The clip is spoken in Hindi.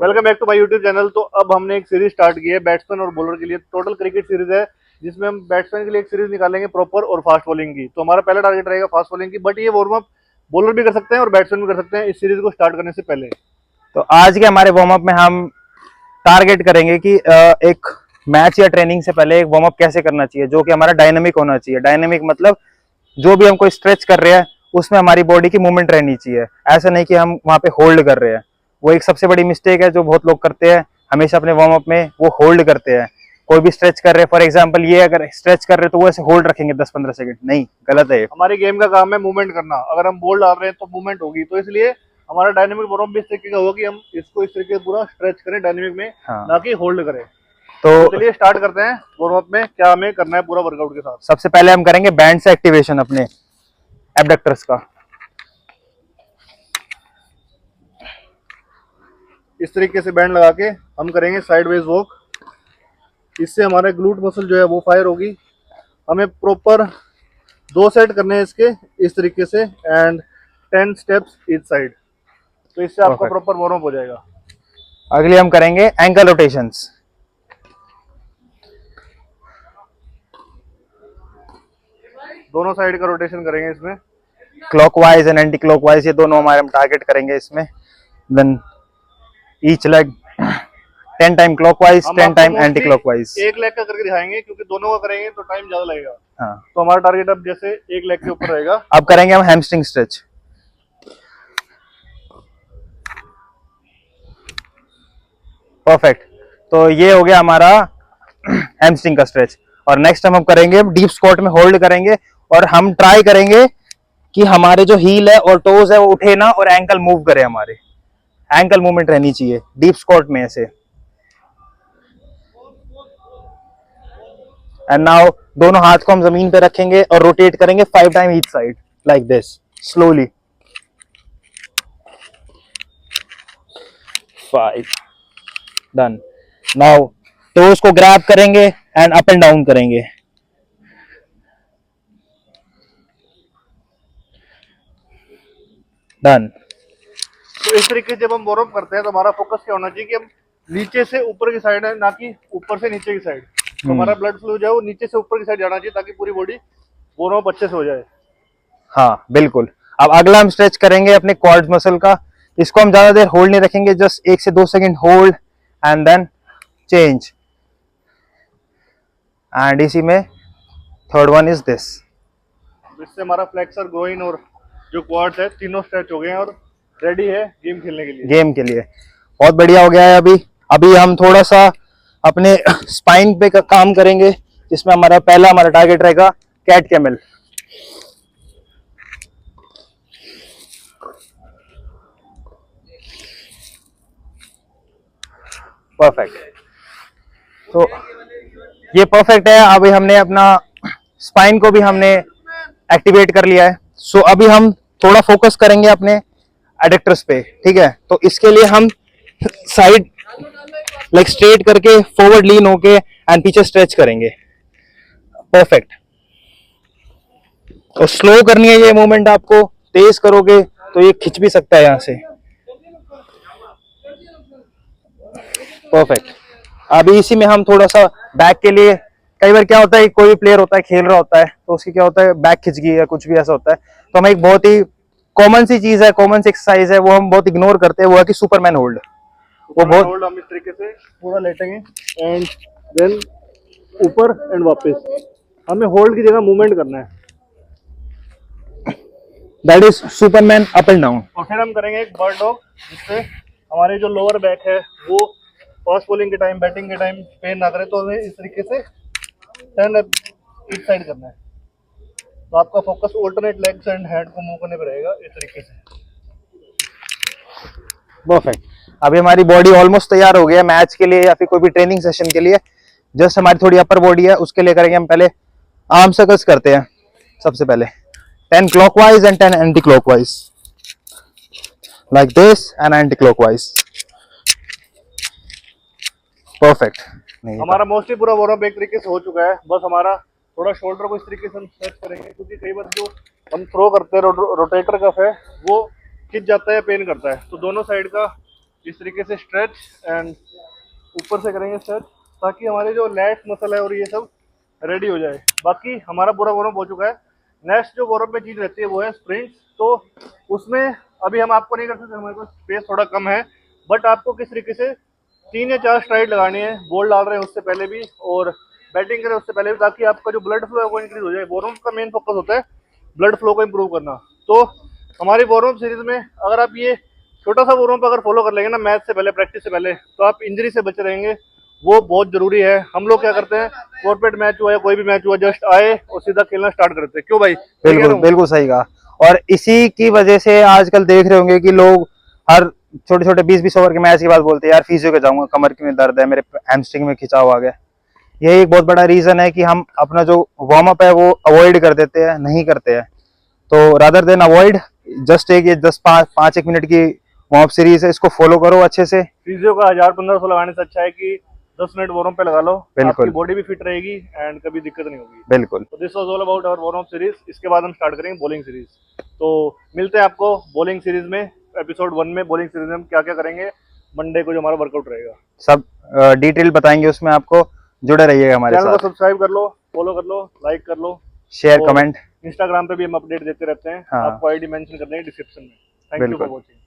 Welcome back to my YouTube channel. तो अब हमने एक सीरीज स्टार्ट की है बैट्समैन और बॉलर के लिए। टोटल क्रिकेट सीरीज है जिसमें हम बैट्समैन के लिए एक सीरीज निकालेंगे प्रॉपर और फास्ट बॉलिंग की। तो हमारा पहला टारगेट रहेगा फास्ट बॉलिंग की, बट ये वार्म अप बॉलर भी कर सकते हैं और बैट्समैन भी कर सकते हैं इस सीरीज को स्टार्ट करने से पहले। तो आज के हमारे वार्म अप में हम टारगेट करेंगे कि एक मैच या ट्रेनिंग से पहले एक वार्म अप कैसे करना चाहिए, जो कि हमारा डायनेमिक होना चाहिए। डायनेमिक मतलब जो भी हम कोई स्ट्रेच कर रहे हैं उसमें हमारी बॉडी की मूवमेंट रहनी चाहिए। ऐसा नहीं कि हम वहां पे होल्ड कर रहे हैं। वो एक सबसे बड़ी मिस्टेक है जो बहुत लोग करते हैं। हमेशा अपने वार्म अप में वो होल्ड करते हैं। कोई भी स्ट्रेच कर रहे हैं, फॉर एग्जाम्पल ये अगर स्ट्रेच कर रहे हैं तो वो ऐसे होल्ड रखेंगे 10-15 सेकंड, नहीं, गलत है ये। हमारी गेम का काम है मूवमेंट करना। अगर हम बॉल डाल रहे हैं तो मूवमेंट होगी, तो इसलिए हमारा डायनेमिक वार्म अप भी इस तरीके का होगा कि हम इसको इस तरीके से पूरा स्ट्रेच करें डायनेमिक में, हाँ। ना कि होल्ड करें। तो तो चलिए स्टार्ट करते हैं वार्म अप में क्या हमें करना है पूरा वर्कआउट के साथ। सबसे पहले हम करेंगे बैंड से एक्टिवेशन अपने एबडक्टर्स का। इस तरीके से बैंड लगा के हम करेंगे साइडवेज वॉक। इससे हमारे ग्लूट मसल जो है वो फायर होगी। हमें प्रॉपर 2 सेट करने हैं इसके इस तरीके से एंड 10 स्टेप्स ईच साइड। तो इससे आपका Perfect. प्रॉपर वार्म अप हो जाएगा। अगले हम करेंगे एंकल रोटेशंस। दोनों साइड का रोटेशन करेंगे इसमें। क्लॉकवाइज एंड एंटी क्लॉकवाइज, ये दोनों हमारे हम टारगेट करेंगे इसमें। Then each leg 10 time clockwise, हम 10 आपको टाइम एंटी मोस्टली क्लॉकवाइज। एक लेग का करके दिखाएंगे क्योंकि दोनों का करेंगे तो टाइम ज्यादा लगेगा। हाँ। तो हमारा टारगेट अब जैसे एक लेग के ऊपर रहेगा। अब करेंगे हम हैमस्ट्रिंग स्ट्रेच। परफेक्ट। तो ये हो गया हमारा हैमस्ट्रिंग का स्ट्रेच। और नेक्स्ट हम करेंगे डीप स्क्वाट में होल्ड करेंगे और हम ट्राई करेंगे कि हमारे जो हील है और टोज है वो उठे ना और एंकल मूव करे। हमारे एंकल मूवमेंट रहनी चाहिए डीप स्क्वाट में ऐसे। एंड नाउ दोनों हाथ को हम जमीन पे रखेंगे और रोटेट करेंगे 5 time each side like this slowly. 5 done. Now toes को ग्रैब करेंगे एंड अप एंड डाउन करेंगे। डन। तो इस तरीके से जब हम वार्म अप करते हैं तो हमारा फोकस क्या होना चाहिए कि हम नीचे से ऊपर की साइड है, ना कि ऊपर से नीचे की साइड। तो हमारा ब्लड फ्लो जो है वो नीचे से ऊपर की साइड जाना चाहिए ताकि पूरी बॉडी वार्म अप अच्छे से हो जाए। हाँ बिल्कुल। अब अगला हम स्ट्रेच करेंगे अपने क्वाड्स मसल का। इसको हम ज्यादा देर होल्ड नहीं रखेंगे, जस्ट 1 से 2 second hold and then change. And इसी में थर्ड वन इज दिस। इससे हमारा फ्लेक्सर, ग्रोइन और जो क्वाड्स है तीनों स्ट्रेच हो गए हैं और रेडी है गेम खेलने के लिए। गेम के लिए बहुत बढ़िया हो गया है। अभी अभी हम थोड़ा सा अपने स्पाइन पे का काम करेंगे, जिसमें हमारा पहला हमारा टारगेट रहेगा कैट कैमल। परफेक्ट। तो ये परफेक्ट है। अभी हमने अपना स्पाइन को भी हमने एक्टिवेट कर लिया है। सो अभी हम थोड़ा फोकस करेंगे अपने एडक्टर्स पे, ठीक है। तो इसके लिए हम साइड लाइक स्ट्रेट करके फॉरवर्ड लीन होके एंड पीछे स्ट्रेच करेंगे। परफेक्ट। और स्लो करनी है ये मूवमेंट आपको। तेज करोगे तो ये खिंच भी सकता है यहां से। परफेक्ट। अभी इसी में हम थोड़ा सा बैक के लिए, कई बार क्या होता है कोई भी प्लेयर होता है खेल रहा होता है तो उसकी क्या होता है बैक खिंच गई या कुछ भी ऐसा होता है, तो हमें एक बहुत ही कॉमन सी चीज है, कॉमन सी एक्सरसाइज है, वो हम बहुत इग्नोर करते हैं, वो है कि सुपरमैन होल्ड। वो बहुत होल्ड हम इस तरीके से पूरा लेटेंगे एंड देन ऊपर एंड वापस। हमें होल्ड की जगह मूवमेंट करना है। That is Superman up and down. और फिर हम करेंगे एक बर्ड डॉग, जिससे हमारे जो लोअर बैक है वो फास्ट बॉलिंग के टाइम, बैटिंग के टाइम पेन ना करे। तो हमें इस तरीके से टर्न इस साइड करना है। तो आपका focus alternate legs and hand को मूव करने पे रहेगा इस तरीके से। परफेक्ट। अभी हमारी बॉडी ऑलमोस्ट तैयार हो गया है मैच के लिए या फिर कोई भी ट्रेनिंग सेशन के लिए। जस्ट हमारी थोड़ी अपर बॉडी है, उसके लिए करेंगे हम पहले आर्म सर्कल्स करते हैं। सबसे पहले 10 clockwise and 10 anti clockwise like this and anti clockwise. Perfect. हमारा मोस्टली पूरा वार्म अप एक तरीके से हो चुका है। बस हमारा थोड़ा शोल्डर को इस तरीके से हम स्ट्रेच करेंगे, क्योंकि कई बार जो हम थ्रो करते हैं रोटेटर कफ है वो खिंच जाता है, पेन करता है। तो दोनों साइड का इस तरीके से स्ट्रेच एंड ऊपर से करेंगे स्ट्रेच, ताकि हमारे जो लैट्स मसल है और ये सब रेडी हो जाए। बाकी हमारा पूरा वार्म अप हो चुका है। नेक्स्ट जो वार्म अप में चीज़ रहती है वो है स्प्रिंट्स। तो उसमें अभी हम आपको नहीं कर सकते, हमारे पास स्पेस थोड़ा कम है, बट आपको किस तरीके से 3 या 4 स्ट्राइड लगानी है, बॉल डाल रहे हैं उससे पहले भी और बैटिंग करें उससे पहले भी, ताकि आपका जो ब्लड फ्लो है वो इंक्रीज हो जाए। वार्म अप का मेन फोकस होता है ब्लड फ्लो को इंप्रूव करना। तो हमारी वार्म अप सीरीज में अगर आप ये छोटा सा वार्म अप अगर फॉलो कर लेंगे ना मैच से पहले, प्रैक्टिस से पहले, तो आप इंजरी से बचे रहेंगे। वो बहुत जरूरी है। हम लोग क्या करते हैं, कॉर्पोरेट मैच हुआ या कोई भी मैच हुआ, जस्ट आए और सीधा खेलना स्टार्ट करते हैं। क्यों भाई? बिल्कुल बिल्कुल सही कहा। और इसी की वजह से आजकल देख रहे होंगे कि लोग हर छोटे छोटे 20-20 ओवर के मैच के बाद बोलते हैं यार फिजियो के जाऊंगा, कमर में दर्द है, मेरे हैमस्ट्रिंग में खिंचाव आ गया। यही एक बहुत बड़ा रीजन है कि हम अपना जो वार्म अप है वो अवॉइड कर देते हैं, नहीं करते हैं। तो रादर देन अवॉइड, जस्ट एक ये 10-5 मिनट की वार्म अप सीरीज है, इसको फॉलो करो अच्छे से। फिजियो का 1000-1500 लगाने से अच्छा है कि 10 मिनट वार्म अप पे लगा लो, बिल्कुल। आपकी बॉडी भी फिट रहेगी एंड कभी दिक्कत नहीं होगी। बिल्कुल। तो this was all about our warm up series. इसके बाद हम स्टार्ट करेंगे बॉलिंग सीरीज। तो मिलते हैं आपको बॉलिंग सीरीज में, एपिसोड 1 में। बॉलिंग सीरीज में हम क्या क्या करेंगे, मंडे को जो हमारा वर्कआउट रहेगा, सब डिटेल बताएंगे उसमें आपको। जुड़े रहिएगा हमारे चैनल को साथ। सब्सक्राइब कर लो, फॉलो कर लो, लाइक कर लो, शेयर और कमेंट। इंस्टाग्राम पे भी हम अपडेट देते रहते हैं। हाँ। आपको आईडी मेंशन कर देंगे डिस्क्रिप्शन में। थैंक यू फॉर बिल्कुल। वॉचिंग।